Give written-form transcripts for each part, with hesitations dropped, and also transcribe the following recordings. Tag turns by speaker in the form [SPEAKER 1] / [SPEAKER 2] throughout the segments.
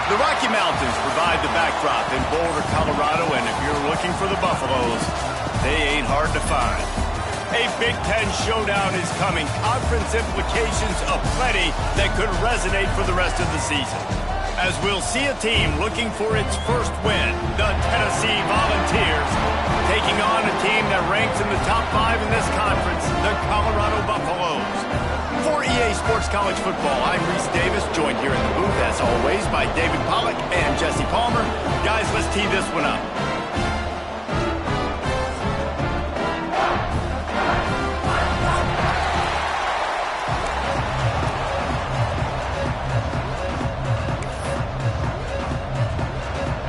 [SPEAKER 1] The Rocky Mountains provide the backdrop in Boulder, Colorado, and if you're looking for the Buffaloes, they ain't hard to find. A Big Ten showdown is coming. Conference implications aplenty that could resonate for the rest of the season. As we'll see a team looking for its first win, the Tennessee Volunteers, taking on a team that ranks in the top 5 in this conference, the Colorado Buffaloes. For EA Sports College Football, I'm Reese Davis, joined here in the booth, as always, by David Pollack and Jesse Palmer. Guys, let's tee this one up.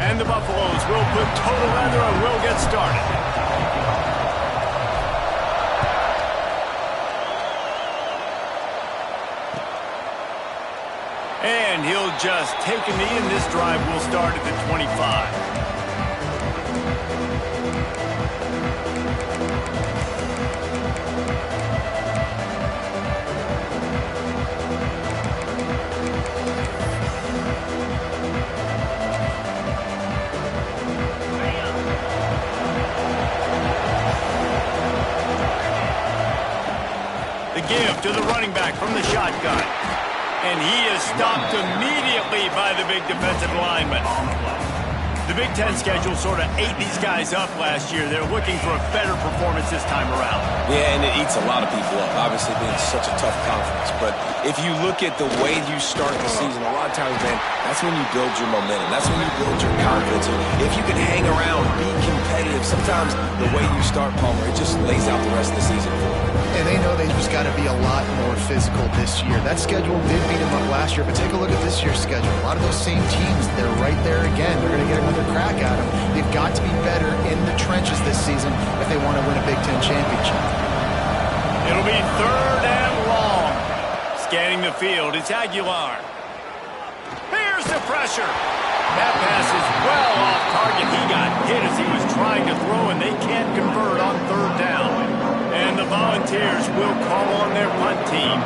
[SPEAKER 1] And the Buffaloes will put total leather and will get started. And he'll just take a knee, and this drive will start at the 25. The give to the running back from the shotgun. And he is stopped immediately by the big defensive lineman. The Big Ten schedule sort of ate these guys up last year. They're looking for a better performance this time around.
[SPEAKER 2] Yeah, and it eats a lot of people up, obviously being such a tough conference. But if you look at the way you start the season, a lot of times, man, that's when you build your momentum. That's when you build your confidence. And if you can hang around, be competitive, sometimes the way you start, Palmer, it just lays out the rest of the season for you.
[SPEAKER 3] And they know they just got to be a lot more physical this year. That schedule did beat them up last year, but take a look at this year's schedule. A lot of those same teams, they're right there again. They're going to get another crack at them. They've got to be better in the trenches this season if they want to win a Big Ten championship.
[SPEAKER 1] It'll be 3rd and long. Scanning the field, it's Aguilar. Here's the pressure. That pass is well off target. He got hit as he was trying to throw, and they can't convert on 3rd down. And the Volunteers will call on their punt team.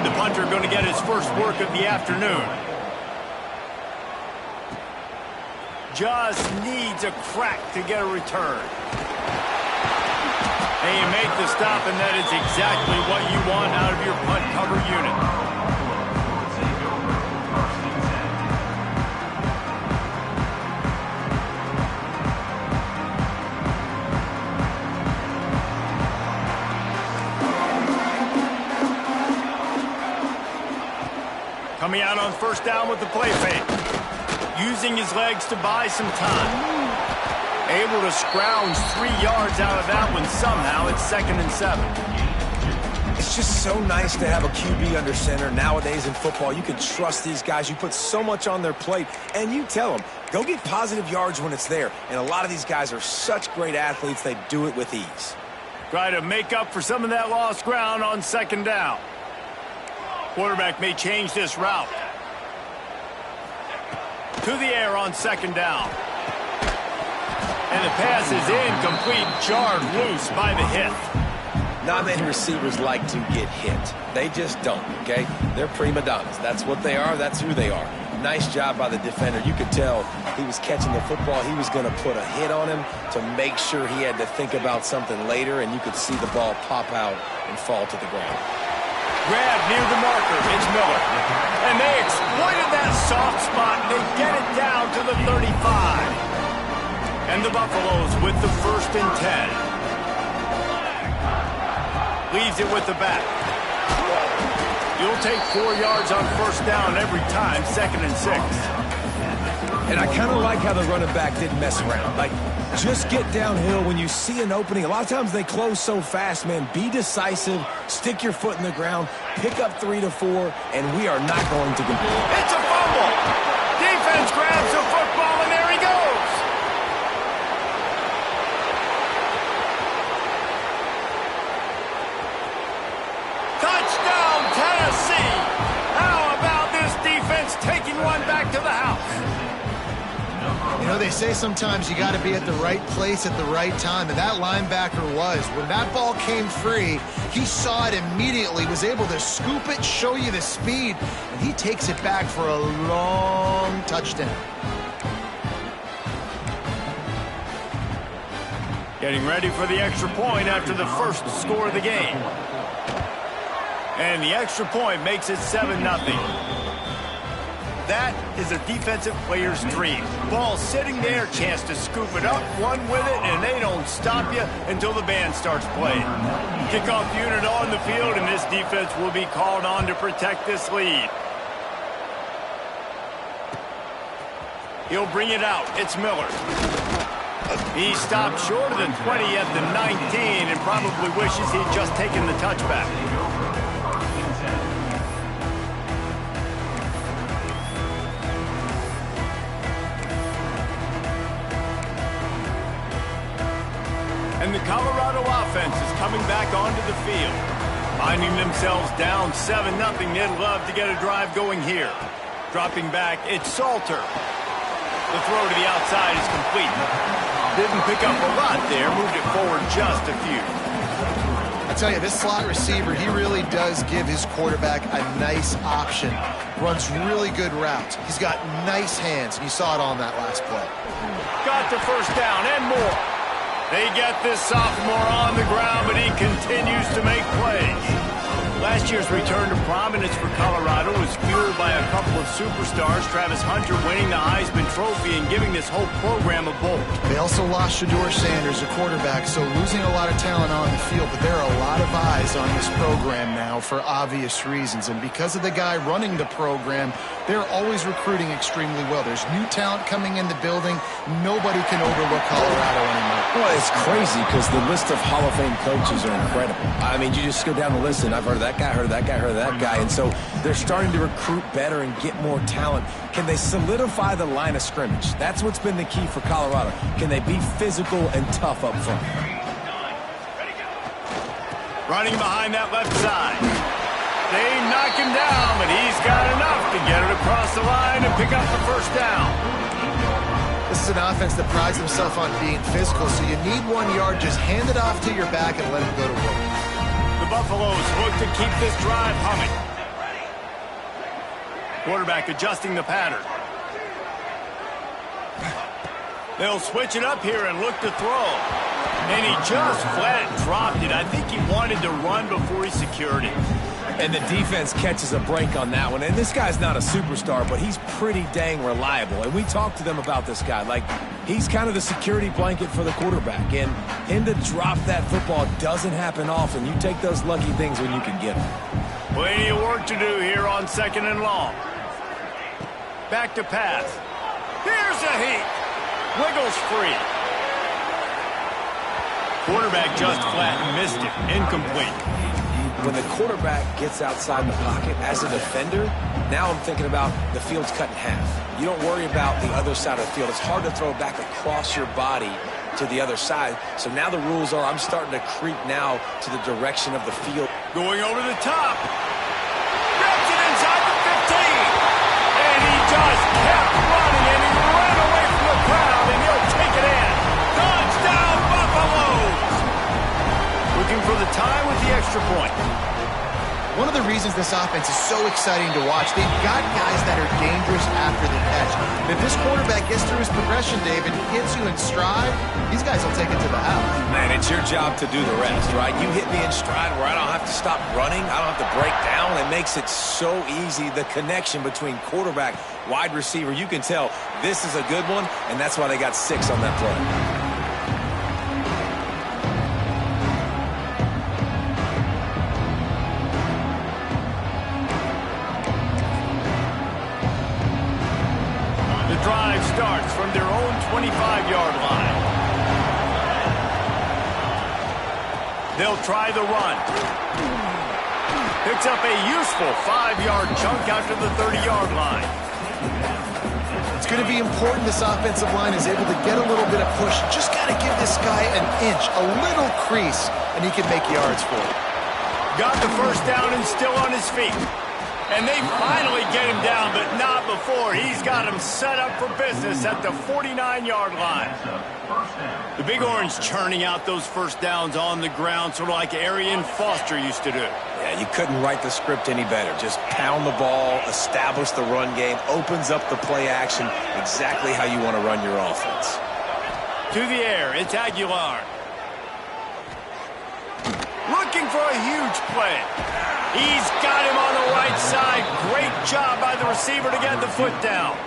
[SPEAKER 1] The punter going to get his first work of the afternoon. Just needs a crack to get a return. And you make the stop, and that is exactly what you want out of your punt cover unit. Coming out on 1st down with the play fake. Using his legs to buy some time. Able to scrounge 3 yards out of that one somehow. It's 2nd and 7.
[SPEAKER 2] It's just so nice to have a QB under center nowadays in football. You can trust these guys. You put so much on their plate, and you tell them, go get positive yards when it's there. And a lot of these guys are such great athletes, they do it with ease.
[SPEAKER 1] Try to make up for some of that lost ground on 2nd down. Quarterback may change this route. To the air on 2nd down. And the pass is incomplete, jarred loose by the hit.
[SPEAKER 2] Not many receivers like to get hit. They just don't, okay? They're prima donnas. That's what they are. That's who they are. Nice job by the defender. You could tell he was catching the football. He was going to put a hit on him to make sure he had to think about something later, and you could see the ball pop out and fall to the ground.
[SPEAKER 1] Grab near the marker. It's Miller. And they exploited that soft spot. They get it down to the 35. And the Buffaloes with the 1st and 10. Leaves it with the back. You'll take 4 yards on 1st down every time, 2nd and 6.
[SPEAKER 2] And I kind of like how the running back didn't mess around. Like, just get downhill when you see an opening. A lot of times they close so fast, man. Be decisive, stick your foot in the ground, pick up 3 to 4, and we are not going to compete.
[SPEAKER 1] It's a fumble. Defense grabs the football, and there he goes. Touchdown, Tennessee. How about this defense taking one back to the house?
[SPEAKER 3] You know, they say sometimes you got to be at the right place at the right time, and that linebacker was. When that ball came free, he saw it immediately, was able to scoop it, show you the speed, and he takes it back for a long touchdown.
[SPEAKER 1] Getting ready for the extra point after the first score of the game. And the extra point makes it 7-0. That is a defensive player's dream. Ball sitting there, chance to scoop it up, one with it, and they don't stop you until the band starts playing. Kickoff unit on the field, and this defense will be called on to protect this lead. He'll bring it out. It's Miller. He stopped short of the 20 at the 19 and probably wishes he'd just taken the touchback. And the Colorado offense is coming back onto the field. Finding themselves down 7-0, they'd love to get a drive going here. Dropping back, it's Salter. The throw to the outside is complete. Didn't pick up a lot there, moved it forward just a few.
[SPEAKER 3] I tell you, this slot receiver, he really does give his quarterback a nice option. Runs really good routes. He's got nice hands, and you saw it on that last play.
[SPEAKER 1] Got the first down and more. They get this sophomore on the ground, but he continues to make plays. Last year's return to prominence for Colorado was fueled by a couple of superstars, Travis Hunter winning the Heisman Trophy and giving this whole program a bolt.
[SPEAKER 3] They also lost Shedeur Sanders, a quarterback, so losing a lot of talent on the field, but there are a lot of eyes on this program now for obvious reasons, and because of the guy running the program, they're always recruiting extremely well. There's new talent coming in the building. Nobody can overlook Colorado anymore.
[SPEAKER 2] Well, it's crazy because the list of Hall of Fame coaches are incredible. I mean, you just go down the list, and I've heard of that guy, heard of that guy, heard of that guy, and so they're starting to recruit better and get more talent. Can they solidify the line of scrimmage? That's what's been the key for Colorado. Can they be physical and tough up front?
[SPEAKER 1] Running behind that left side. They knock him down, but he's got enough to get it across the line and pick up the first down.
[SPEAKER 3] This is an offense that prides himself on being physical, so you need 1 yard. Just hand it off to your back and let him go to work.
[SPEAKER 1] The Buffaloes look to keep this drive humming. Quarterback adjusting the pattern. They'll switch it up here and look to throw. And he just flat dropped it. I think he wanted to run before he secured it.
[SPEAKER 2] And the defense catches a break on that one. And this guy's not a superstar, but he's pretty dang reliable. And we talked to them about this guy. Like, he's kind of the security blanket for the quarterback. And him to drop that football doesn't happen often. You take those lucky things when you can get them.
[SPEAKER 1] Plenty of work to do here on 2nd and long. Back to pass. Here's a heat. Wiggles free. Quarterback just flat and missed it. Incomplete.
[SPEAKER 2] When the quarterback gets outside the pocket as a defender, now I'm thinking about the field's cut in half. You don't worry about the other side of the field. It's hard to throw back across your body to the other side. So now the rules are I'm starting to creep now to the direction of the field.
[SPEAKER 1] Going over the top. Grabs it inside the 15. And he just kept running, and he ran away from the crowd, and he'll take it in. Touchdown, Buffaloes! Looking for the tie with the extra point.
[SPEAKER 3] One of the reasons this offense is so exciting to watch, they've got guys that are dangerous after the catch. And if this quarterback gets through his progression, David, hits you in stride, these guys will take it to the house.
[SPEAKER 2] Man, it's your job to do the rest, right? You hit me in stride where I don't have to stop running. I don't have to break down. It makes it so easy, the connection between quarterback, wide receiver. You can tell this is a good one, and that's why they got 6 on that play.
[SPEAKER 1] Drive starts from their own 25-yard line. They'll try the run. Picks up a useful 5-yard chunk after the 30-yard line.
[SPEAKER 3] It's going to be important this offensive line is able to get a little bit of push. Just got to give this guy an inch, a little crease, and he can make yards for it.
[SPEAKER 1] Got the first down and still on his feet. And they finally get him down, but not before. He's got him set up for business at the 49-yard line. The Big Orange churning out those first downs on the ground, sort of like Arian Foster used to do.
[SPEAKER 2] Yeah, you couldn't write the script any better. Just pound the ball, establish the run game, opens up the play action, exactly how you want to run your offense.
[SPEAKER 1] To the air, it's Aguilar. Looking for a huge play. He's got him on the right side. Great job by the receiver to get the foot down.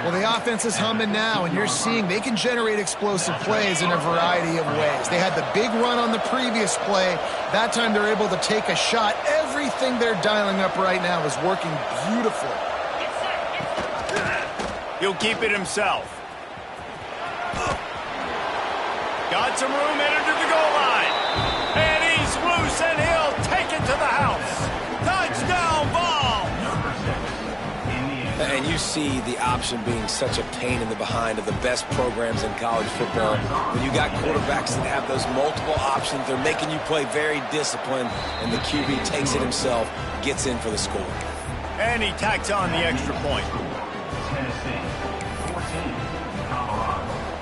[SPEAKER 3] Well, the offense is humming now, and you're seeing they can generate explosive plays in a variety of ways. They had the big run on the previous play. That time they're able to take a shot. Everything they're dialing up right now is working beautifully.
[SPEAKER 1] He'll keep it himself. Got some room, headed to the goal line. And he's loose, and he'll take it to the house. Touchdown ball!
[SPEAKER 2] And you see the option being such a pain in the behind of the best programs in college football. When you got quarterbacks that have those multiple options, they're making you play very disciplined, and the QB takes it himself, gets in for the score.
[SPEAKER 1] And he tacks on the extra point.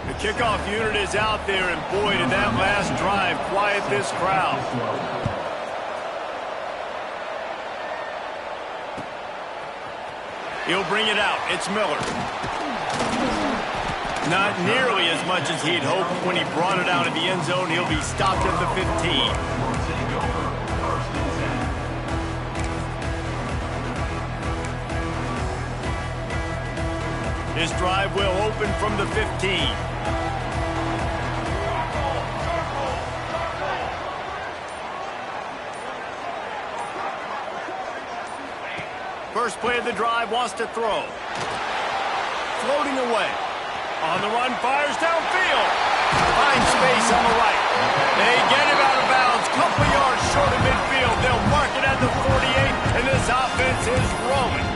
[SPEAKER 1] The kickoff unit is out there, and boy, did that last drive quiet this crowd. He'll bring it out. It's Miller. Not nearly as much as he'd hoped when he brought it out of the end zone. He'll be stopped at the 15. This drive will open from the 15. First play of the drive, wants to throw. Floating away. On the run, fires downfield. Finds space on the right. They get him out of bounds. Couple yards short of midfield. They'll mark it at the 48, and this offense is rolling.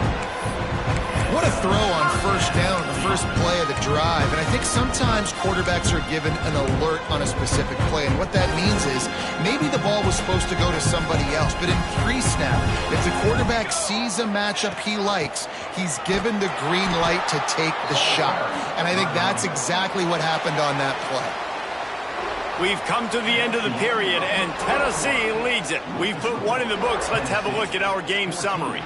[SPEAKER 3] What a throw on first down on the first play of the drive. And I think sometimes quarterbacks are given an alert on a specific play. And what that means is maybe the ball was supposed to go to somebody else. But in pre-snap, if the quarterback sees a matchup he likes, he's given the green light to take the shot. And I think that's exactly what happened on that play.
[SPEAKER 1] We've come to the end of the period, and Tennessee leads it. We've put one in the books. Let's have a look at our game summary.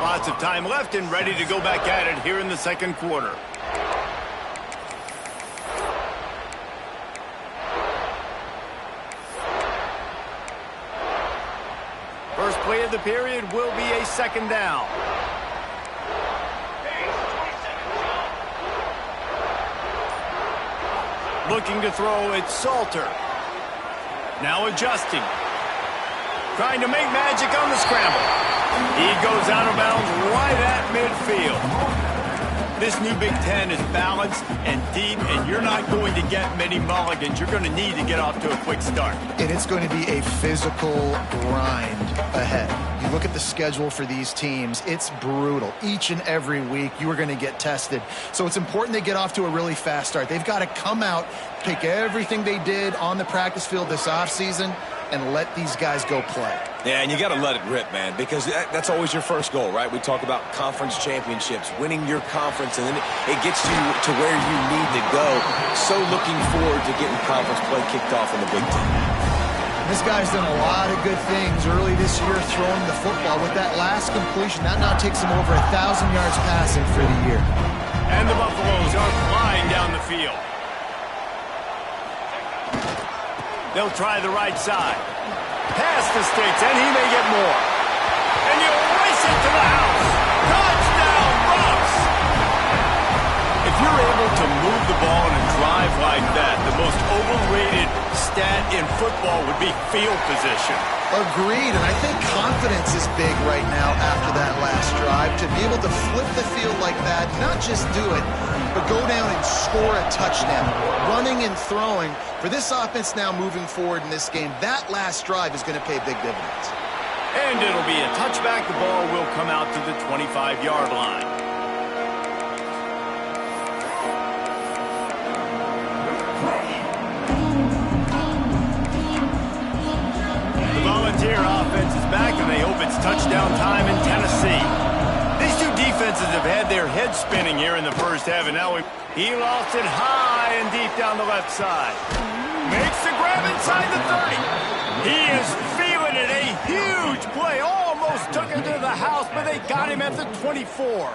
[SPEAKER 1] Lots of time left and ready to go back at it here in the second quarter. First play of the period will be a second down. Looking to throw, it's Salter. Now adjusting. Trying to make magic on the scramble. He goes out of bounds right at midfield. This new Big Ten is balanced and deep, and you're not going to get many mulligans. You're going to need to get off to a quick start.
[SPEAKER 3] And it's going to be a physical grind ahead. You look at the schedule for these teams, it's brutal. Each and every week, you are going to get tested. So it's important they get off to a really fast start. They've got to come out, take everything they did on the practice field this offseason, and let these guys go play.
[SPEAKER 2] Yeah, and you got to let it rip, man, because that's always your first goal, right? We talk about conference championships, winning your conference, and then it gets you to where you need to go. So looking forward to getting conference play kicked off in the Big Ten.
[SPEAKER 3] This guy's done a lot of good things early this year throwing the football. With that last completion, that now takes him over 1,000 yards passing for the year.
[SPEAKER 1] And the Buffaloes are flying down the field. They'll try the right side. Pass the sticks, and he may get more. And you race it to the house. Touchdown, Bucks! If you're able to move the ball in a drive like that, the most overrated stat in football would be field position.
[SPEAKER 3] Agreed, and I think confidence is big right now after that last drive. To be able to flip the field like that, not just do it, but go down and score a touchdown. Running and throwing. For this offense now moving forward in this game, that last drive is going to pay big dividends.
[SPEAKER 1] And it'll be a touchback. The ball will come out to the 25-yard line. The Volunteer offense is back, and they hope it's touchdown time in Tennessee. These two defenses have had their heads spinning here in the first half, and now he lost it high and deep down the left side. Makes the grab inside the 30. He is feeling it. A huge play. Almost took it to the house, but they got him at the 24.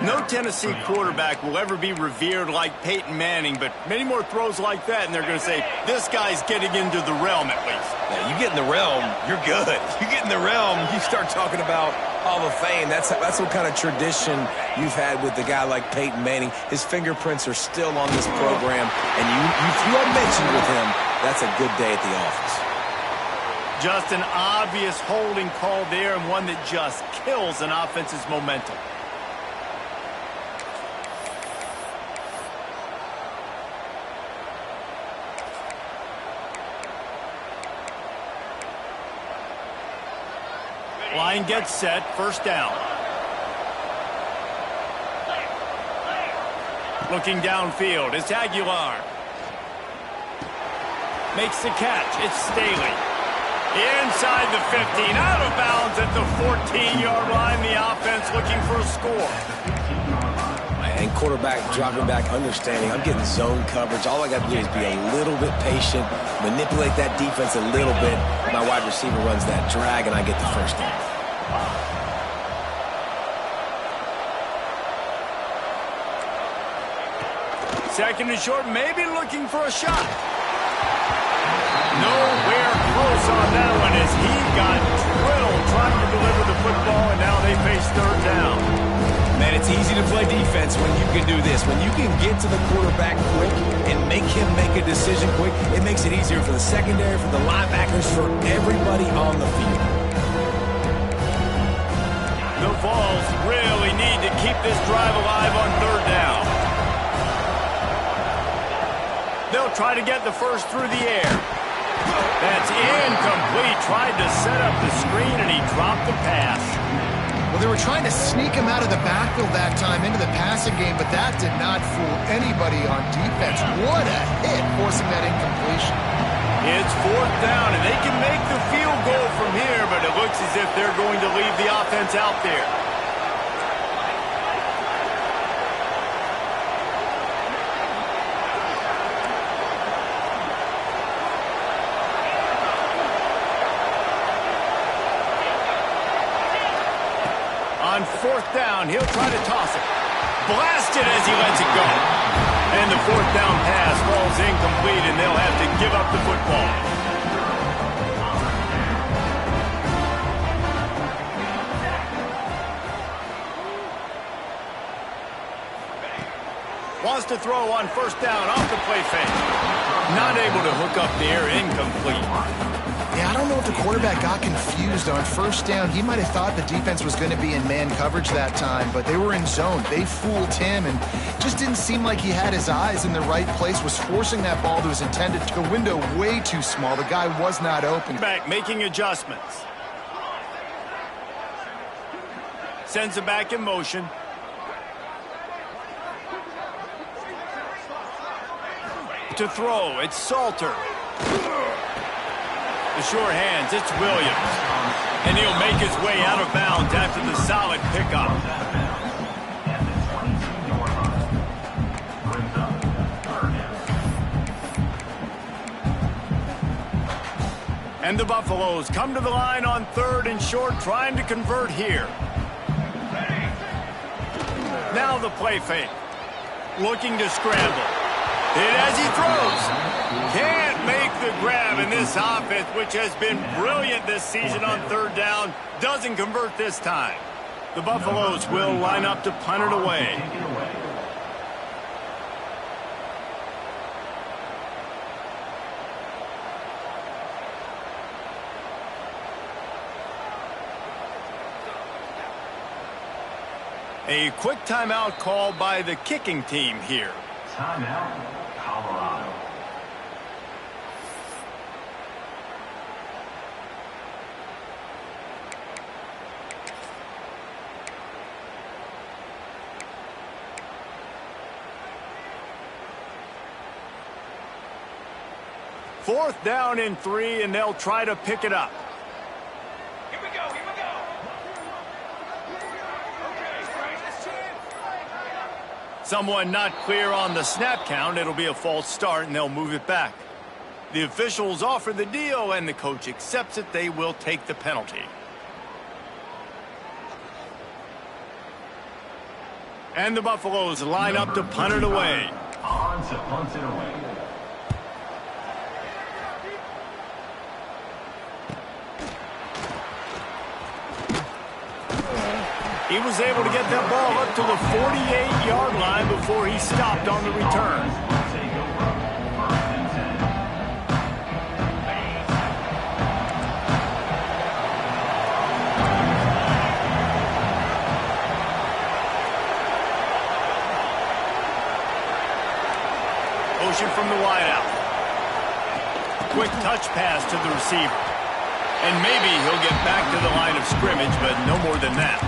[SPEAKER 1] No Tennessee quarterback will ever be revered like Peyton Manning, but many more throws like that, and they're going to say, this guy's getting into the realm at least.
[SPEAKER 2] Now, you get in the realm, you're good. You get in the realm, you start talking about Hall of Fame. That's what kind of tradition you've had with a guy like Peyton Manning. His fingerprints are still on this program, and you are mentioned with him. That's a good day at the office.
[SPEAKER 1] Just an obvious holding call there, and one that just kills an offense's momentum. Line gets set, first down. Looking downfield, it's Aguilar. Makes the catch, it's Staley. Inside the 15, out of bounds at the 14-yard line. The offense looking for a score.
[SPEAKER 2] And quarterback dropping back, understanding I'm getting zone coverage. All I got to do is be a little bit patient, manipulate that defense a little bit. My wide receiver runs that drag, and I get the first down.
[SPEAKER 1] Second and short, maybe looking for a shot. Nowhere close on that one as he got drilled trying to deliver the football, and now they face third down.
[SPEAKER 2] Man, it's easy to play defense when you can do this. When you can get to the quarterback quick and make him make a decision quick, it makes it easier for the secondary, for the linebackers, for everybody on the field.
[SPEAKER 1] The Vols really need to keep this drive alive on third down. They'll try to get the first through the air. That's incomplete. Tried to set up the screen, and he dropped the pass.
[SPEAKER 3] Well, they were trying to sneak him out of the backfield that time into the passing game, but that did not fool anybody on defense. What a hit, forcing that incompletion.
[SPEAKER 1] It's fourth down, and they can make the field goal from here, but it looks as if they're going to leave the offense out there. On fourth down, he'll try to toss it. Blasted as he lets it go. And the fourth down pass falls incomplete, and they'll have to give up the football. Wants to throw on first down off the play fake. Not able to hook up there, incomplete.
[SPEAKER 3] Yeah, I don't know if the quarterback got confused on first down. He might have thought the defense was going to be in man coverage that time, but they were in zone. They fooled him and just didn't seem like he had his eyes in the right place, was forcing that ball to his intended. The window way too small. The guy was not open.
[SPEAKER 1] Back making adjustments. Sends it back in motion. To throw, it's Salter. The sure hands, it's Williams. And he'll make his way out of bounds after the solid pickup. And the Buffaloes come to the line on third and short, trying to convert here. Now the play fake. Looking to scramble. Hit as he throws. Can't make the grab, and this offense, which has been brilliant this season on third down, doesn't convert this time. The Buffaloes will line up to punt it away. A quick timeout called by the kicking team here.
[SPEAKER 4] Timeout, Colorado.
[SPEAKER 1] Fourth down and 3, and they'll try to pick it up.
[SPEAKER 4] Here we go, here we go.
[SPEAKER 1] Someone not clear on the snap count. It'll be a false start, and they'll move it back. The officials offer the deal, and the coach accepts it. They will take the penalty. And the Buffaloes line up to punt it away.
[SPEAKER 4] On to punt it away.
[SPEAKER 1] He was able to get that ball up to the 48-yard line before he stopped on the return.
[SPEAKER 4] Take over. 1st and
[SPEAKER 1] 10. Motion from the wideout. Quick touch pass to the receiver. And maybe he'll get back to the line of scrimmage, but no more than that.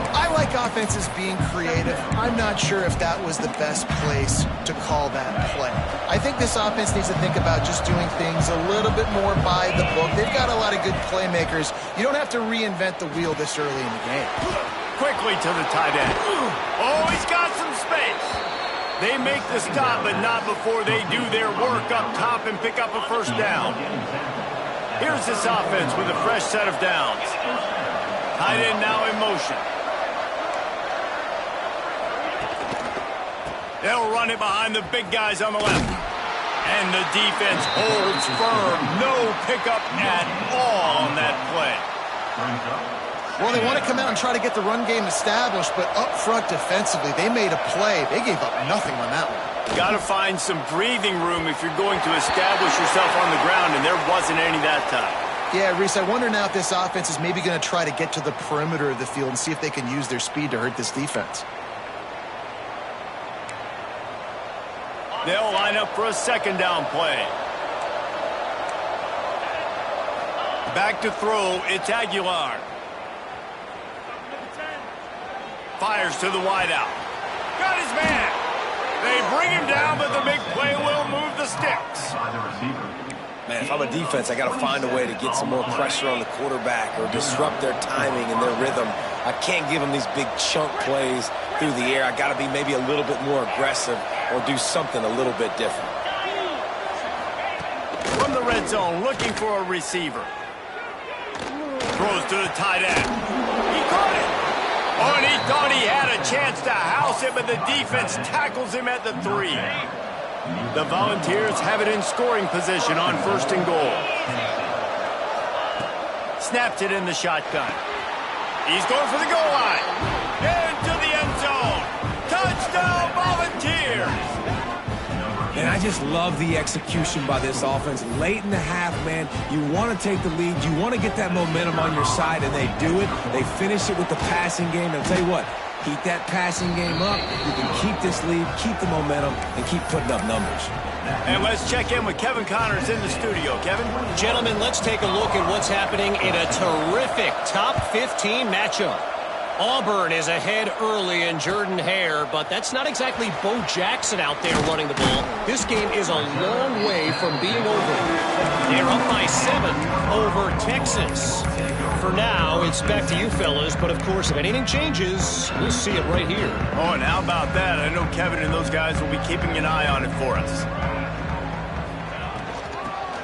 [SPEAKER 3] I like offenses being creative. I'm not sure if that was the best place to call that play. I think this offense needs to think about just doing things a little bit more by the book. They've got a lot of good playmakers. You don't have to reinvent the wheel this early in the game.
[SPEAKER 1] Quickly to the tight end. Oh, he's got some space. They make the stop, but not before they do their work up top and pick up a first down. Here's this offense with a fresh set of downs. Tight end now in motion. They'll run it behind the big guys on the left. And the defense holds firm. No pickup at all on that play.
[SPEAKER 3] Well, they want to come out and try to get the run game established, but up front defensively, they made a play. They gave up nothing on that one.
[SPEAKER 1] Got to find some breathing room if you're going to establish yourself on the ground, and there wasn't any that time.
[SPEAKER 3] Yeah, Reese, I wonder now if this offense is maybe going to try to get to the perimeter of the field and see if they can use their speed to hurt this defense.
[SPEAKER 1] They'll line up for a second down play. Back to throw, it's Aguilar. Fires to the wideout. Got his man. They bring him down, but the big play will move the sticks.
[SPEAKER 4] By the receiver.
[SPEAKER 2] Man, if I'm a defense, I got to find a way to get some more pressure on the quarterback or disrupt their timing and their rhythm. I can't give them these big chunk plays through the air. I got to be maybe a little bit more aggressive or do something a little bit different.
[SPEAKER 1] From the red zone, looking for a receiver. Throws to the tight end. He caught it. Oh, and he thought he had a chance to house it, but the defense tackles him at the 3. The Volunteers have it in scoring position on 1st and goal. Snaps it in the shotgun. He's going for the goal line. Into the end zone. Touchdown, Volunteers!
[SPEAKER 5] And I just love the execution by this offense. Late in the half, man, you want to take the lead. You want to get that momentum on your side, and they do it. They finish it with the passing game. And I'll tell you what, keep that passing game up. You can keep this lead, keep the momentum, and keep putting up numbers.
[SPEAKER 1] And let's check in with Kevin Connors in the studio. Kevin?
[SPEAKER 6] Gentlemen, let's take a look at what's happening in a terrific top 15 matchup. Auburn is ahead early in Jordan-Hare, but that's not exactly Bo Jackson out there running the ball. This game is a long way from being over. They're up by 7 over Texas. For now, it's back to you fellas, but of course, if anything changes, we'll see it right here.
[SPEAKER 1] Oh, and how about that? I know Kevin and those guys will be keeping an eye on it for us.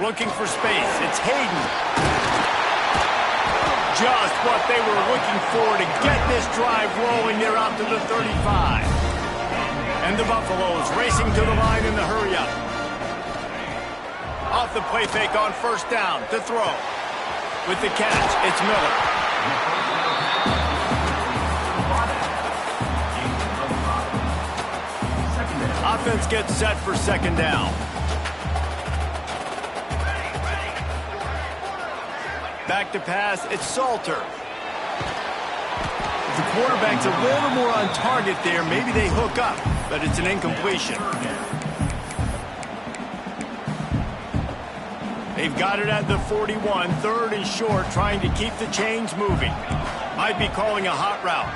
[SPEAKER 1] Looking for space. It's Hayden. Just what they were looking for to get this drive rolling. They're out to the 35. And the Buffaloes racing to the line in the hurry-up. Off the play fake on 1st down to throw. With the catch, it's Miller. Offense gets set for 2nd down. Back to pass, it's Salter. If the quarterback's a little more on target there, maybe they hook up, but it's an incompletion. They've got it at the 41, 3rd and short, trying to keep the chains moving. Might be calling a hot route.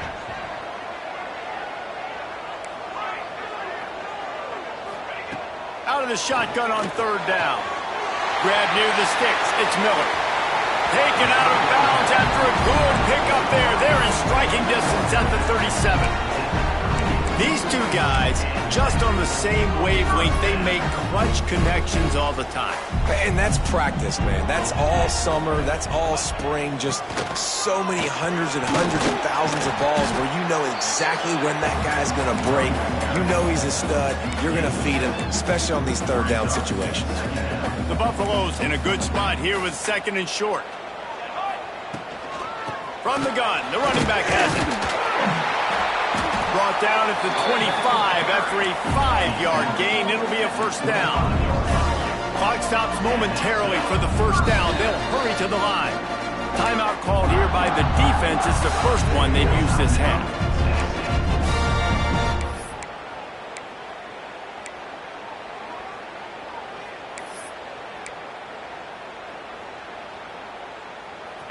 [SPEAKER 1] Out of the shotgun on 3rd down. Grab near the sticks, it's Miller. Taken out of bounds after a good pickup there. They're in striking distance at the 37. These two guys just on the same wavelength. They make clutch connections all the time.
[SPEAKER 5] And that's practice, man. That's all summer. That's all spring. Just so many hundreds and thousands of balls where you know exactly when that guy's going to break. You know he's a stud. You're going to feed him, especially on these third down situations.
[SPEAKER 1] The Buffaloes in a good spot here with 2nd and short. From the gun, the running back has it. Brought down at the 25 after a 5-yard gain. It'll be a first down. Clock stops momentarily for the first down. They'll hurry to the line. Timeout called here by the defense. It's the first one they've used this half.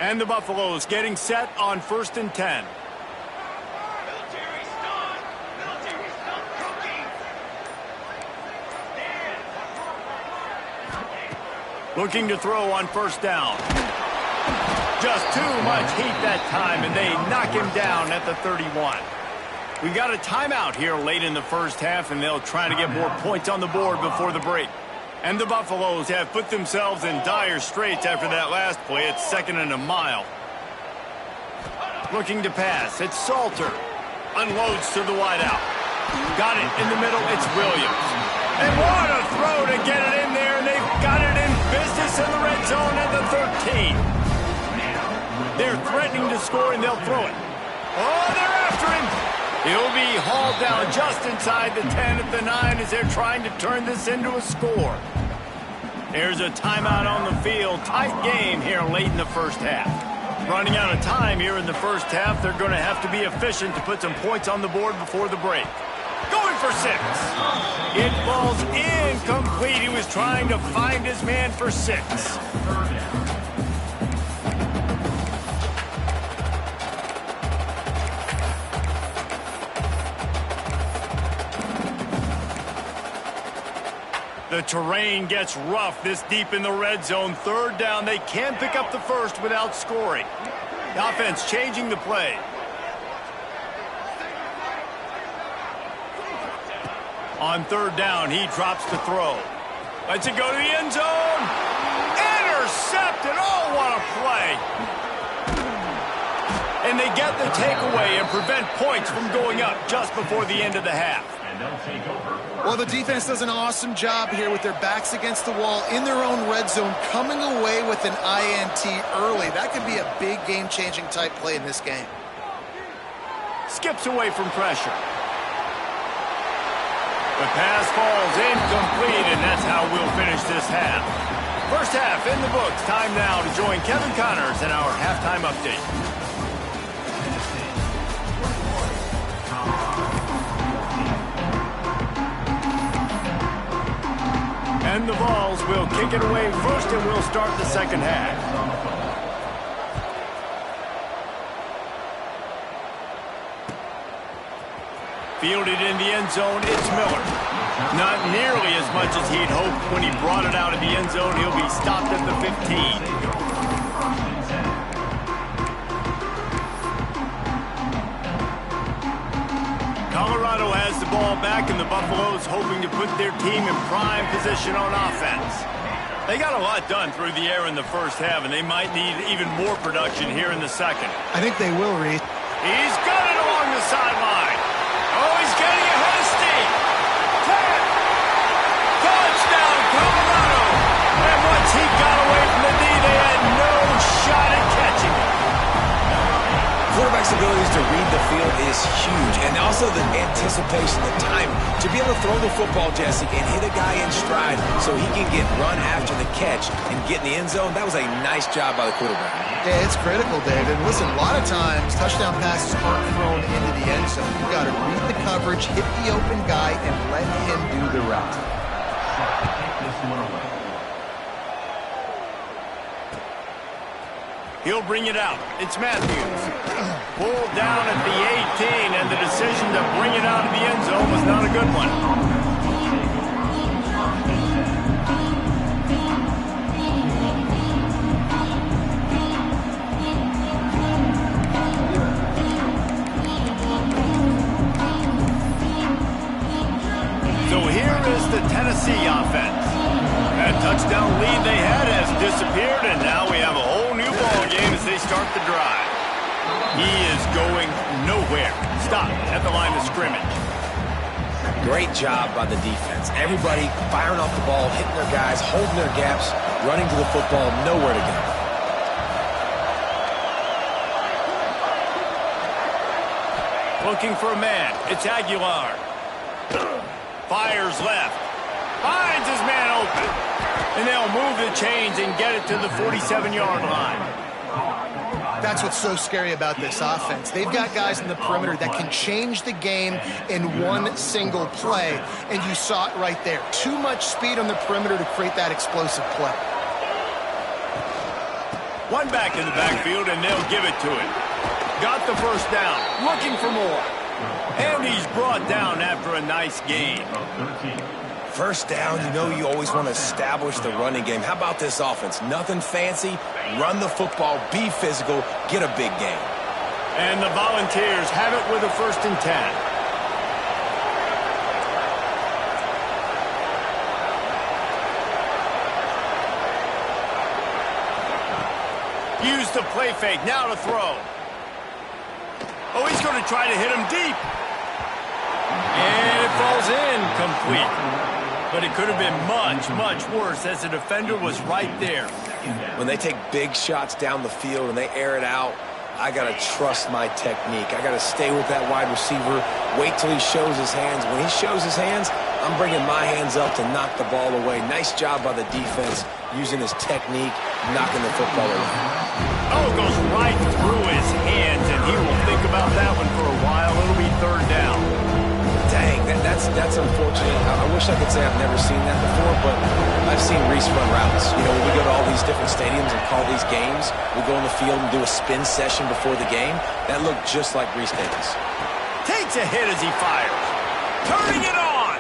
[SPEAKER 1] And the Buffaloes getting set on 1st and 10. Looking to throw on 1st down. Just too much heat that time, and they knock him down at the 31. We got a timeout here late in the first half, and they'll try to get more points on the board before the break. And the Buffaloes have put themselves in dire straits after that last play. It's 2nd and a mile. Looking to pass. It's Salter. Unloads to the wideout. Got it in the middle. It's Williams. And what a throw to get it in there. And they've got it in business in the red zone at the 13. They're threatening to score, and they'll throw it. Oh, they're after him. He'll be hauled down just inside the 10 at the 9 as they're trying to turn this into a score. There's a timeout on the field. Tight game here late in the first half. Running out of time here in the first half. They're going to have to be efficient to put some points on the board before the break. Going for 6. It falls incomplete. He was trying to find his man for 6. The terrain gets rough this deep in the red zone. 3rd down. They can pick up the first without scoring. The offense changing the play. On 3rd down, he drops to throw. Lets it go to the end zone. Intercepted. Oh, what a play. And they get the takeaway and prevent points from going up just before the end of the half.
[SPEAKER 4] And they'll take over.
[SPEAKER 3] Well, the defense does an awesome job here with their backs against the wall in their own red zone, coming away with an INT early. That could be a big game-changing type play in this game.
[SPEAKER 1] Skips away from pressure. The pass falls incomplete, and that's how we'll finish this half. First half in the books. Time now to join Kevin Connors in our halftime update. And the Vols will kick it away first, and we'll start the second half. Fielded in the end zone, it's Miller. Not nearly as much as he'd hoped when he brought it out of the end zone. He'll be stopped at the 15. Colorado has the ball back, and the Buffaloes hoping to put their team in prime position on offense. They got a lot done through the air in the first half, and they might need even more production here in the second.
[SPEAKER 3] I think they will, Reed.
[SPEAKER 1] He's got it along the sideline. Oh, he's getting ahead of steam. 10. Touchdown, Colorado. And once he got away from the knee, they had no shot at catching him.
[SPEAKER 5] Quarterback's abilities to read the field is huge, and also the anticipation, the time to be able to throw the football, Jesse, and hit a guy in stride so he can get run after the catch and get in the end zone. That was a nice job by the quarterback.
[SPEAKER 3] Yeah, it's critical, David. Listen, a lot of times touchdown passes aren't thrown into the end zone. You got to read the coverage, hit the open guy, and let him do the route.
[SPEAKER 4] This one away.
[SPEAKER 1] He'll bring it out. It's Matthews. Pulled down at the 18, and the decision to bring it out of the end zone was not a good one. So here is the Tennessee offense. That touchdown lead they had has disappeared, and now we have a whole new ball game as they start the drive. He is going nowhere. Stop at the line of scrimmage.
[SPEAKER 2] Great job by the defense. Everybody firing off the ball, hitting their guys, holding their gaps, running to the football, nowhere to go.
[SPEAKER 1] Looking for a man. It's Aguilar. Fires left. Finds his man open. And they'll move the chains and get it to the 47-yard line.
[SPEAKER 3] That's what's so scary about this offense. They've got guys in the perimeter that can change the game in one single play, and you saw it right there. Too much speed on the perimeter to create that explosive play.
[SPEAKER 1] One back in the backfield, and they'll give it to him. Got the first down, looking for more. And he's brought down after a nice gain.
[SPEAKER 2] First down, you know you always want to establish the running game. How about this offense? Nothing fancy. Run the football, be physical, get a big gain.
[SPEAKER 1] And the Volunteers have it with a 1st and 10. Use the play fake, now to throw. Oh, he's going to try to hit him deep. And it falls in, complete. But it could have been much, much worse as the defender was right there.
[SPEAKER 2] When they take big shots down the field and they air it out, I got to trust my technique. I got to stay with that wide receiver, wait till he shows his hands. When he shows his hands, I'm bringing my hands up to knock the ball away. Nice job by the defense using his technique, knocking the football away.
[SPEAKER 1] Oh, it goes right through his hands, and he will think about that one for a while. It'll be 3rd down.
[SPEAKER 2] Dang, that's unfortunate. I wish I could say I've never seen that before, but I've seen Reese run routes. You know, when we go to all these different stadiums and call these games, we go on the field and do a spin session before the game. That looked just like Reese Davis.
[SPEAKER 1] Takes a hit as he fires. Turning it on.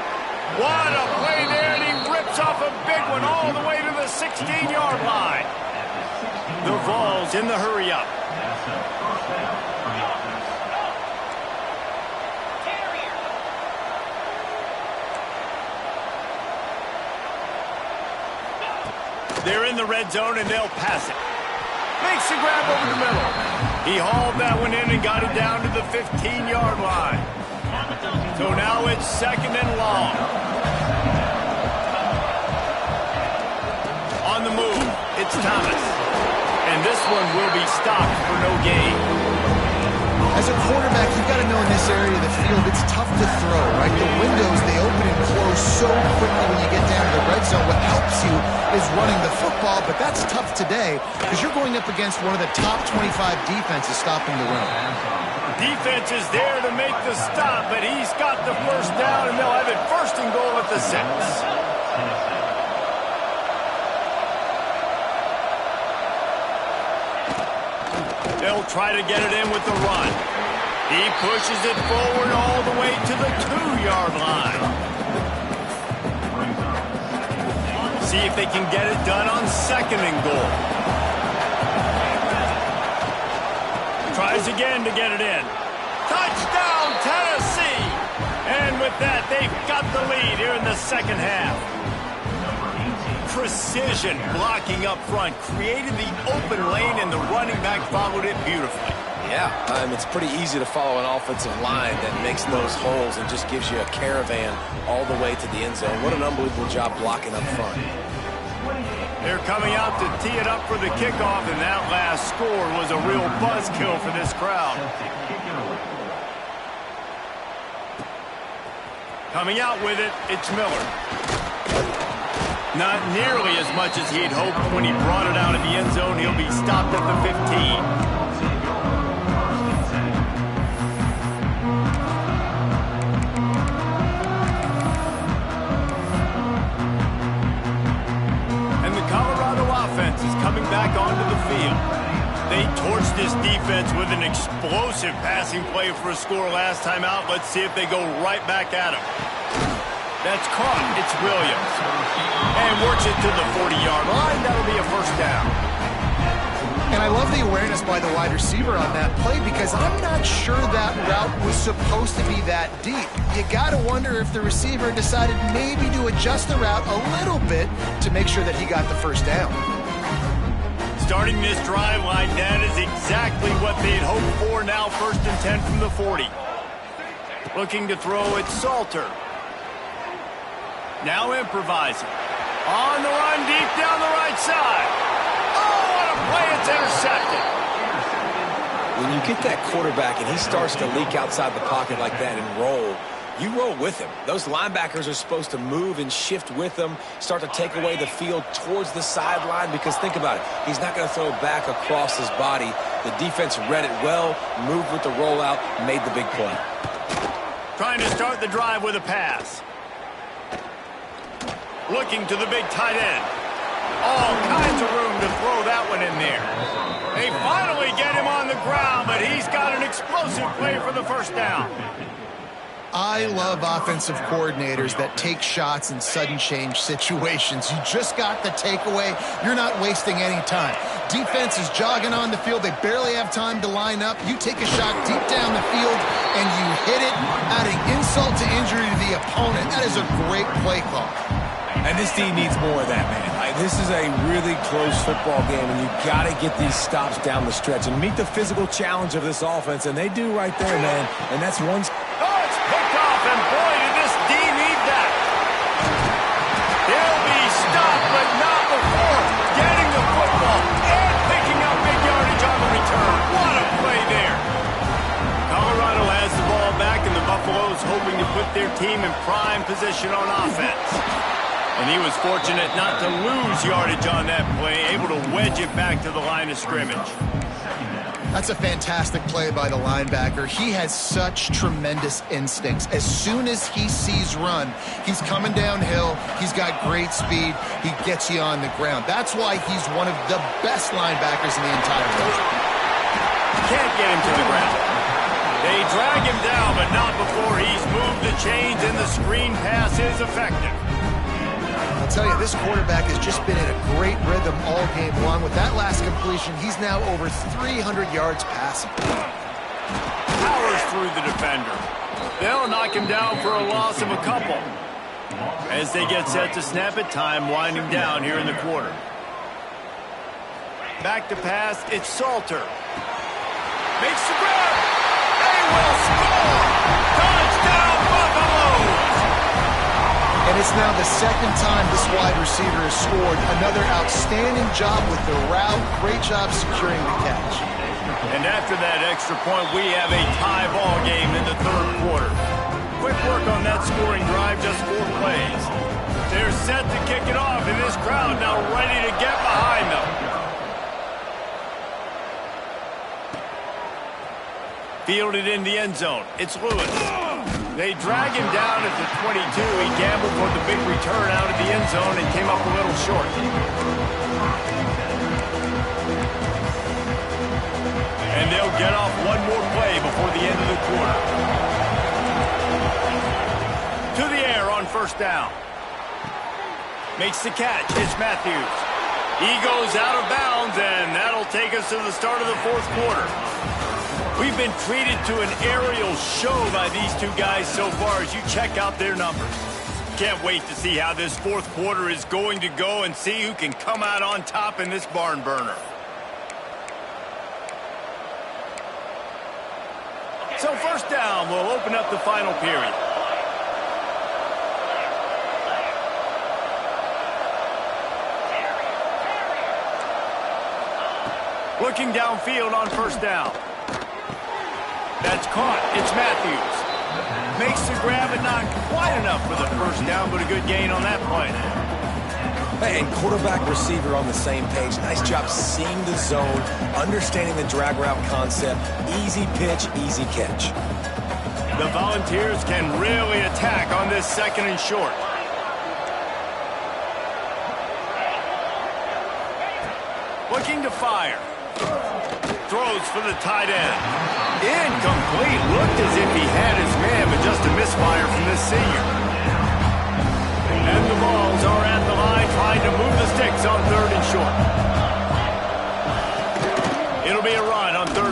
[SPEAKER 1] What a play there, and he rips off a big one all the way to the 16-yard line. The Vols in the hurry-up. They're in the red zone, and they'll pass it. Makes the grab over the middle. He hauled that one in and got it down to the 15-yard line. So now it's 2nd and long. On the move, it's Thomas. And this one will be stopped for no gain.
[SPEAKER 3] As a quarterback, you've got to know in this area of the field, it's tough to throw, right? The windows, they open and close so quickly when you get down to the red zone. What helps you is running the football, but that's tough today because you're going up against one of the top 25 defenses stopping the run.
[SPEAKER 1] Defense is there to make the stop, but he's got the first down, and they'll have it 1st and goal at the 6. They'll try to get it in with the run. He pushes it forward all the way to the 2-yard line. See if they can get it done on 2nd and goal. Tries again to get it in. Touchdown, Tennessee! And with that, they've got the lead here in the 2nd half. Precision blocking up front, created the open lane, and the running back followed it beautifully.
[SPEAKER 2] Yeah, it's pretty easy to follow an offensive line that makes those holes and just gives you a caravan all the way to the end zone. What an unbelievable job blocking up front.
[SPEAKER 1] They're coming out to tee it up for the kickoff, and that last score was a real buzzkill for this crowd. Coming out with it, it's Miller. Not nearly as much as he'd hoped when he brought it out of the end zone. He'll be stopped at the 15. And the Colorado offense is coming back onto the field. They torched this defense with an explosive passing play for a score last time out. Let's see if they go right back at him. That's caught. It's Williams. And works it to the 40-yard line. That'll be a 1st down.
[SPEAKER 3] And And I love the awareness by the wide receiver on that play because I'm not sure that route was supposed to be that deep. You got to wonder if the receiver decided maybe to adjust the route a little bit to make sure that he got the first down.
[SPEAKER 1] Starting this drive like that is exactly what they'd hoped for. Now 1st and 10 from the 40. Looking to throw it, Salter. Now improvising. On the run, deep down the right side. Oh, what a play. It's intercepted.
[SPEAKER 2] When you get that quarterback and he starts to leak outside the pocket like that and roll, you roll with him. Those linebackers are supposed to move and shift with him, start to take away the field towards the sideline because think about it. He's not going to throw back across his body. The defense read it well, moved with the rollout, made the big play.
[SPEAKER 1] Trying to start the drive with a pass. Looking to the big tight end. All kinds of room to throw that one in there. They finally get him on the ground, but he's got an explosive play for the first down.
[SPEAKER 3] I love offensive coordinators that take shots in sudden change situations. You just got the takeaway. You're not wasting any time. Defense is jogging on the field. They barely have time to line up. You take a shot deep down the field, and you hit it, adding insult to injury to the opponent. That is a great play call.
[SPEAKER 5] And this team needs more of that, man. This is a really close football game, and you got to get these stops down the stretch and meet the physical challenge of this offense, and they do right there, man. And that's one.
[SPEAKER 1] Oh, it's picked off, and boy, did this D need that. He'll be stopped, but not before getting the football and picking up big yardage on the return. What a play there. Colorado has the ball back, and the Buffaloes hoping to put their team in prime position on offense. And he was fortunate not to lose yardage on that play, able to wedge it back to the line of scrimmage.
[SPEAKER 3] That's a fantastic play by the linebacker. He has such tremendous instincts. As soon as he sees run, he's coming downhill. He's got great speed. He gets you on the ground. That's why he's one of the best linebackers in the entire country.
[SPEAKER 1] Can't get him to the ground. They drag him down, but not before he's moved the chains, and the screen pass is effective.
[SPEAKER 3] I'll tell you, this quarterback has just been in a great rhythm all game long. With that last completion, he's now over 300 yards passing.
[SPEAKER 1] Powers through the defender. They'll knock him down for a loss of a couple. As they get set to snap it, time winding down here in the quarter. Back to pass, it's Salter. Makes the grab. They will score! Touchdown, Buffaloes!
[SPEAKER 3] And it's now the second time this wide receiver has scored. Another outstanding job with the route. Great job securing the catch.
[SPEAKER 1] And after that extra point, we have a tie ball game in the third quarter. Quick work on that scoring drive, just 4 plays. They're set to kick it off, and this crowd now ready to get behind them. Fielded in the end zone. It's Lewis. They drag him down at the 22. He gambled for the big return out of the end zone and came up a little short. And they'll get off one more play before the end of the quarter. To the air on first down. Makes the catch. It's Matthews. He goes out of bounds, and that'll take us to the start of the fourth quarter. We've been treated to an aerial show by these two guys so far as you check out their numbers. Can't wait to see how this fourth quarter is going to go and see who can come out on top in this barn burner. So first down, we'll open up the final period. Looking downfield on first down. That's caught. It's Matthews. Makes the grab and not quite enough for the first down, but a good gain on that play.
[SPEAKER 2] Hey, and quarterback receiver on the same page. Nice job seeing the zone, understanding the drag route concept. Easy pitch, easy catch.
[SPEAKER 1] The Volunteers can really attack on this second and short. Looking to fire. Throws for the tight end. Incomplete. Looked as if he had his man, but just a misfire from this senior. And the Vols are at the line trying to move the sticks on third and short.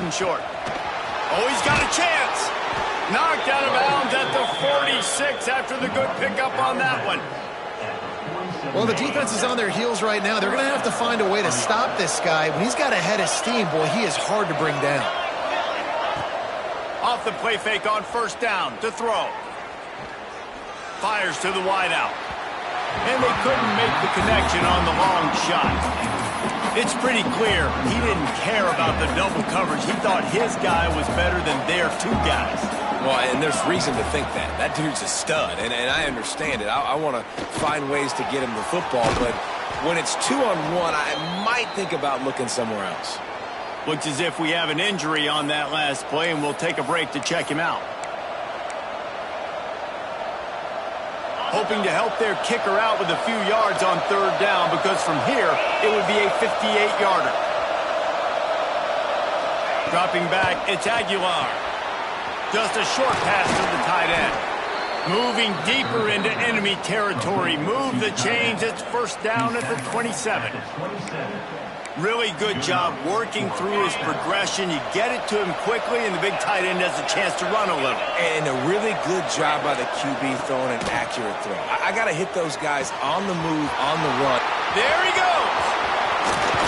[SPEAKER 1] and short. Oh, he's got a chance. Knocked out of bounds at the 46 after the good pickup on that one.
[SPEAKER 3] Well, the defense is on their heels right now. They're going to have to find a way to stop this guy. When he's got a head of steam, boy, he is hard to bring down.
[SPEAKER 1] Off the play fake on first down to throw. Fires to the wideout. And they couldn't make the connection on the long shot. It's pretty clear he didn't care about the double coverage. He thought his guy was better than their two guys.
[SPEAKER 2] Well, and there's reason to think that. That dude's a stud, and I understand it. I want to find ways to get him the football, but when it's 2-on-1, I might think about looking somewhere else.
[SPEAKER 1] Looks as if we have an injury on that last play, and we'll take a break to check him out. Hoping to help their kicker out with a few yards on third down, because from here, it would be a 58-yarder. Dropping back, it's Aguilar. Just a short pass to the tight end. Moving deeper into enemy territory. Move the chains. It's first down at the 27. Really good job working through his progression. You get it to him quickly, and the big tight end has a chance to run a little.
[SPEAKER 2] And a really good job by the QB throwing an accurate throw. I got to hit those guys on the move, on the run.
[SPEAKER 1] There he goes.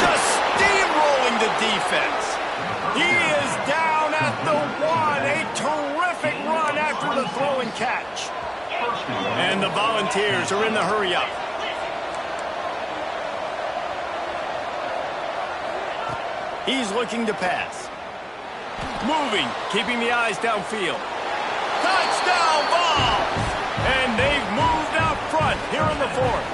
[SPEAKER 1] Just steamrolling the defense. He is down at the 1. A terrific run after the throw and catch. And the Volunteers are in the hurry-up. He's looking to pass. Moving, keeping the eyes downfield. Touchdown Vols! And they've moved out front here in the fourth.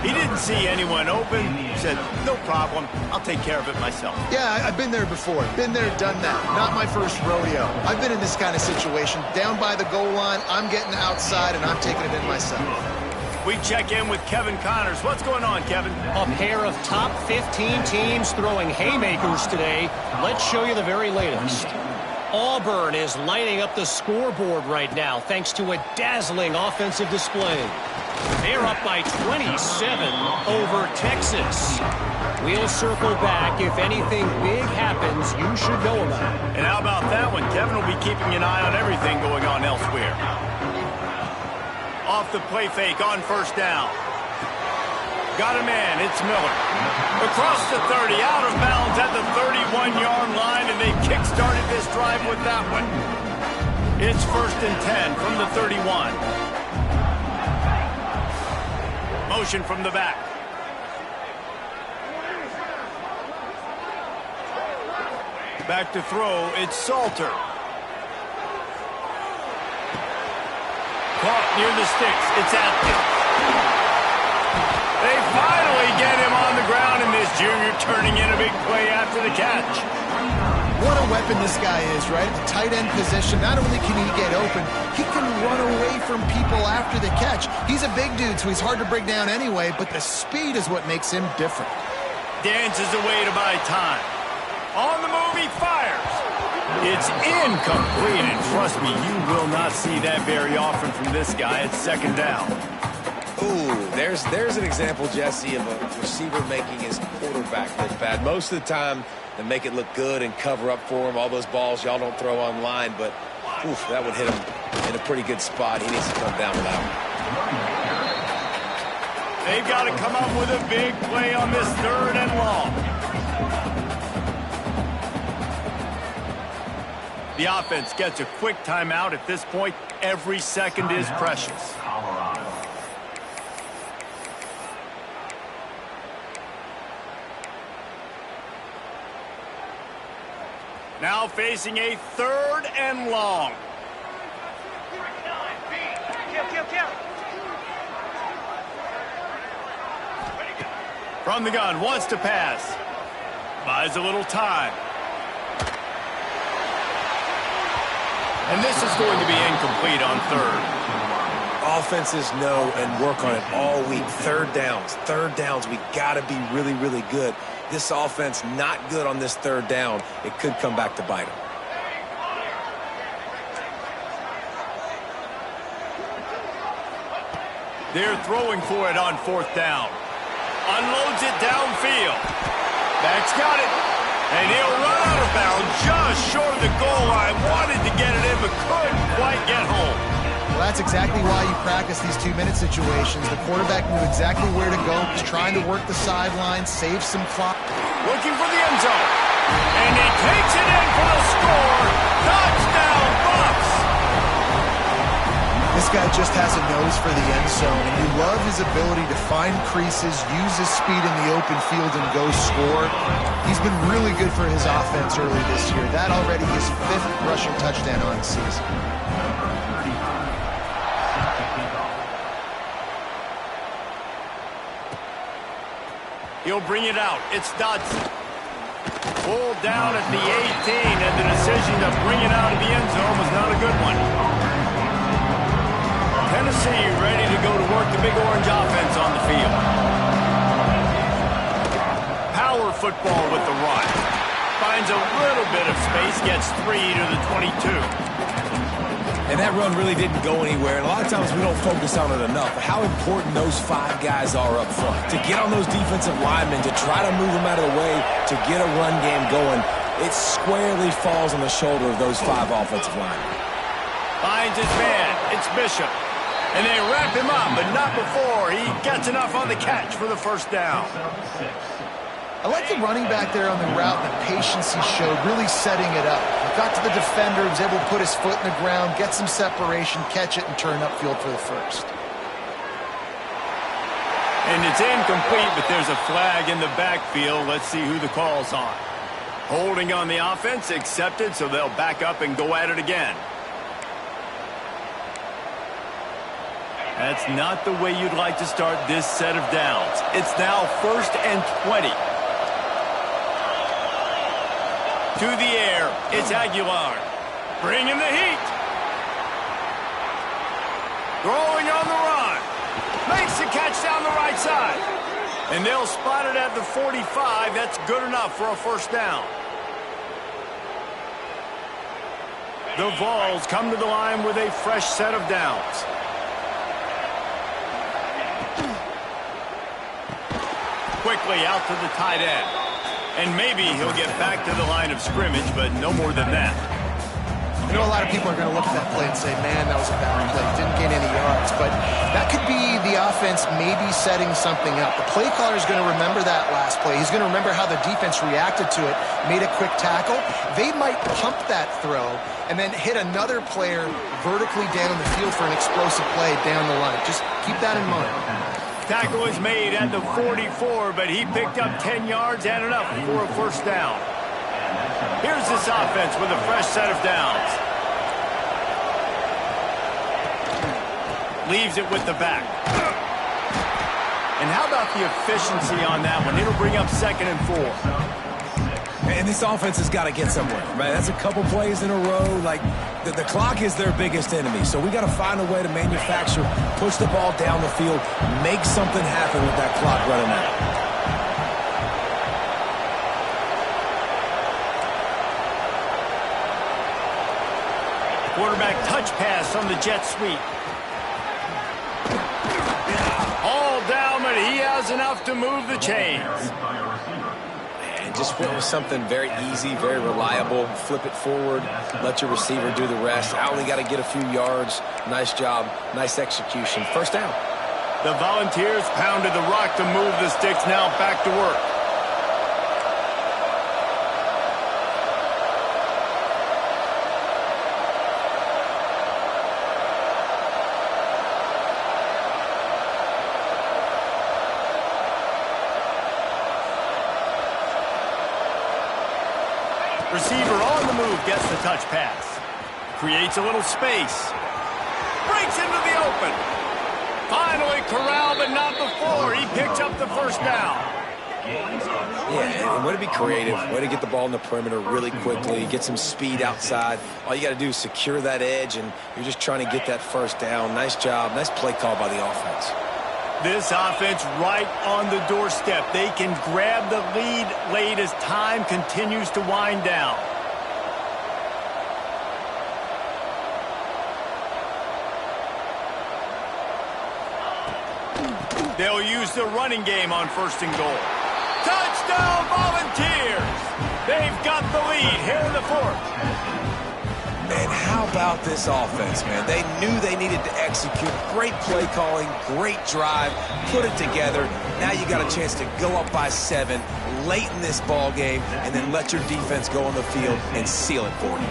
[SPEAKER 1] He didn't see anyone open. He said, no problem. I'll take care of it myself.
[SPEAKER 3] Yeah, I've been there before. Been there, done that. Not my first rodeo. I've been in this kind of situation. Down by the goal line, I'm getting outside, and I'm taking it in myself.
[SPEAKER 1] We check in with Kevin Connors. What's going on, Kevin?
[SPEAKER 6] A pair of top 15 teams throwing haymakers today. Let's show you the very latest. Auburn is lighting up the scoreboard right now thanks to a dazzling offensive display. They're up by 27 over Texas. We'll circle back. If anything big happens, you should know about it.
[SPEAKER 1] And how about that one? Kevin will be keeping an eye on everything going on elsewhere. Off the play fake on first down. Got a man. It's Miller. Across the 30, out of bounds at the 31-yard line, and they kick-started this drive with that one. It's first and 10 from the 31. Motion from the back. Back to throw, it's Salter. Caught near the sticks, it's Atkins. They finally get him on the ground, and this junior turning in a big play after the catch.
[SPEAKER 3] What a weapon this guy is, right? At the tight end position, not only can he get open, he can run away from people after the catch. He's a big dude, so he's hard to bring down anyway, but the speed is what makes him different.
[SPEAKER 1] Dances away to buy time. On the move, he fires. It's incomplete, and trust me, you will not see that very often from this guy. It's second down.
[SPEAKER 2] Ooh, there's an example, Jesse, of a receiver making his quarterback look bad. Most of the time, they make it look good and cover up for him. All those balls y'all don't throw online, but oof, that would hit him in a pretty good spot. He needs to come down with that one.
[SPEAKER 1] They've got to come up with a big play on this third and long. The offense gets a quick timeout. At this point, every second is precious.
[SPEAKER 4] Colorado.
[SPEAKER 1] Now facing a third and long. From the gun, wants to pass. Buys a little time. And this is going to be incomplete on third.
[SPEAKER 2] Offenses know and work on it all week. Third downs. We got to be really, really good. This offense not good on this third down. It could come back to bite them.
[SPEAKER 1] They're throwing for it on fourth down. Unloads it downfield. Back's got it. And he'll run out of bounds just short of the goal line. Wanted to get it in, but couldn't quite get home.
[SPEAKER 3] Well, that's exactly why you practice these 2-minute situations. The quarterback knew exactly where to go. He's trying to work the sidelines, save some clock.
[SPEAKER 1] Looking for the end zone. And he takes it in for the score. Touchdown, Bucs!
[SPEAKER 3] This guy just has a nose for the end zone, and you love his ability to find creases, use his speed in the open field, and go score. He's been really good for his offense early this year. That already his 5th rushing touchdown on the season.
[SPEAKER 1] He'll bring it out. It's Dodson. Pulled down at the 18, and the decision to bring it out of the end zone was not a good one. Tennessee ready to go to work the Big Orange offense on the field. Power football with the run. Finds a little bit of space, gets 3 to the 22.
[SPEAKER 5] And that run really didn't go anywhere. And a lot of times we don't focus on it enough. But how important those 5 guys are up front. To get on those defensive linemen, to try to move them out of the way, to get a run game going, it squarely falls on the shoulder of those 5 offensive linemen.
[SPEAKER 1] Finds his man. It's Bishop. And they wrap him up, but not before he gets enough on the catch for the first down.
[SPEAKER 3] I like the running back there on the route, the patience he showed, really setting it up. He got to the defender, was able to put his foot in the ground, get some separation, catch it, and turn upfield for the first.
[SPEAKER 1] And it's incomplete, but there's a flag in the backfield. Let's see who the call's on. Holding on the offense, accepted, so they'll back up and go at it again. That's not the way you'd like to start this set of downs. It's now 1st and 20. To the air, it's Aguilar. Bringing the heat. Throwing on the run. Makes the catch down the right side. And they'll spot it at the 45. That's good enough for a first down. The Vols come to the line with a fresh set of downs. Quickly out to the tight end. And maybe he'll get back to the line of scrimmage, but no more than that.
[SPEAKER 3] You know, a lot of people are going to look at that play and say, man, that was a bad play. Didn't gain any yards. But that could be the offense maybe setting something up. The play caller is going to remember that last play. He's going to remember how the defense reacted to it, made a quick tackle. They might pump that throw and then hit another player vertically down the field for an explosive play down the line. Just keep that in mind.
[SPEAKER 1] Tackle is made at the 44, but he picked up 10 yards and enough for a first down. Here's this offense with a fresh set of downs. Leaves it with the back. And how about the efficiency on that one? It'll bring up 2nd and 4.
[SPEAKER 5] And this offense has got to get somewhere, right? That's a couple plays in a row. Like, the clock is their biggest enemy. So we got to find a way to manufacture, push the ball down the field, make something happen with that clock running out.
[SPEAKER 1] Quarterback touch pass on the jet sweep. All down, but he has enough to move the chains.
[SPEAKER 2] Just went with something very easy, very reliable. Flip it forward, let your receiver do the rest. I only got to get a few yards. Nice job, nice execution. First down.
[SPEAKER 1] The Volunteers pounded the rock to move the sticks. Now back to work. Receiver on the move, gets the touch pass. Creates a little space. Breaks into the open. Finally corralled, but not before. He picks up the first down.
[SPEAKER 2] Yeah, and way to be creative. Way to get the ball in the perimeter really quickly. Get some speed outside. All you got to do is secure that edge, and you're just trying to get that first down. Nice job. Nice play call by the offense.
[SPEAKER 1] This offense right on the doorstep. They can grab the lead late as time continues to wind down. They'll use the running game on 1st and goal. Touchdown, Volunteers! They've got the lead here in the fourth.
[SPEAKER 2] Man, how about this offense, man? They knew they needed to execute. Great play calling, great drive, put it together. Now you got a chance to go up by 7 late in this ball game and then let your defense go on the field and seal it for you.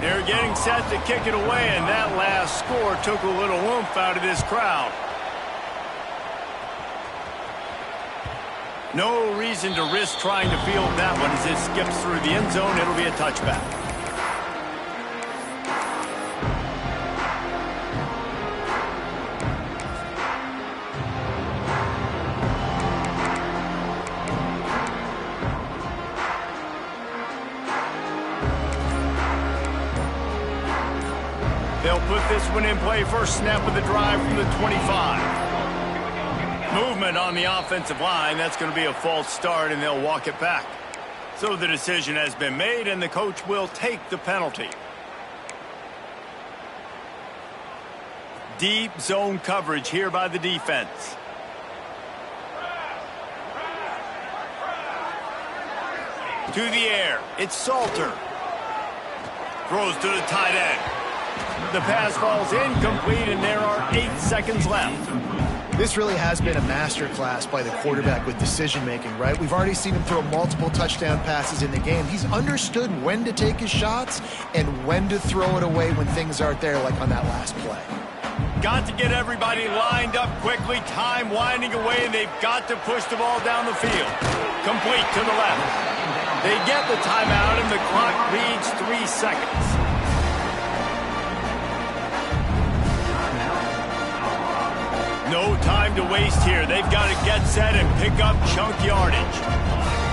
[SPEAKER 1] They're getting set to kick it away, and that last score took a little oomph out of this crowd. No reason to risk trying to field that one as it skips through the end zone. It'll be a touchback. They'll put this one in play. First snap of the drive from the 25. Movement on the offensive line. That's going to be a false start, and they'll walk it back. So the decision has been made, and the coach will take the penalty. Deep zone coverage here by the defense. To the air. It's Salter. Throws to the tight end. The pass falls incomplete, and there are 8 seconds left.
[SPEAKER 3] This really has been a masterclass by the quarterback with decision-making, right? We've already seen him throw multiple touchdown passes in the game. He's understood when to take his shots and when to throw it away when things aren't there, like on that last play.
[SPEAKER 1] Got to get everybody lined up quickly. Time winding away, and they've got to push the ball down the field. Complete to the left. They get the timeout, and the clock reads 3 seconds. No time to waste here. They've got to get set and pick up chunk yardage.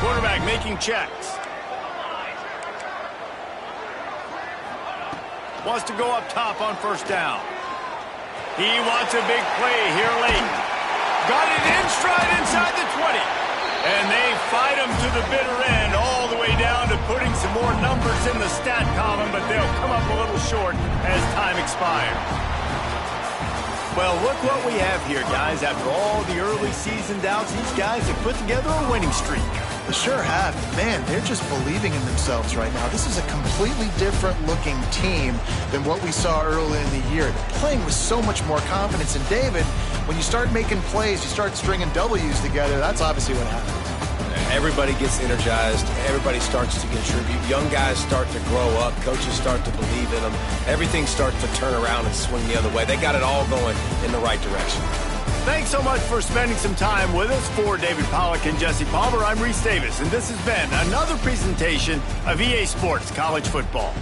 [SPEAKER 1] Quarterback making checks. Wants to go up top on first down. He wants a big play here late. Got it in stride inside the 20. And they fight him to the bitter end, all the way down to putting some more numbers in the stat column, but they'll come up a little short as time expires. Well, look what we have here, guys. After all the early season doubts, these guys have put together a winning streak.
[SPEAKER 3] They sure have. Man, they're just believing in themselves right now. This is a completely different-looking team than what we saw early in the year. They're playing with so much more confidence. And, David, when you start making plays, you start stringing W's together, that's obviously what happens.
[SPEAKER 2] Everybody gets energized. Everybody starts to contribute. Young guys start to grow up. Coaches start to believe in them. Everything starts to turn around and swing the other way. They got it all going in the right direction.
[SPEAKER 1] Thanks so much for spending some time with us. For David Pollack and Jesse Palmer, I'm Reese Davis, and this has been another presentation of EA Sports College Football.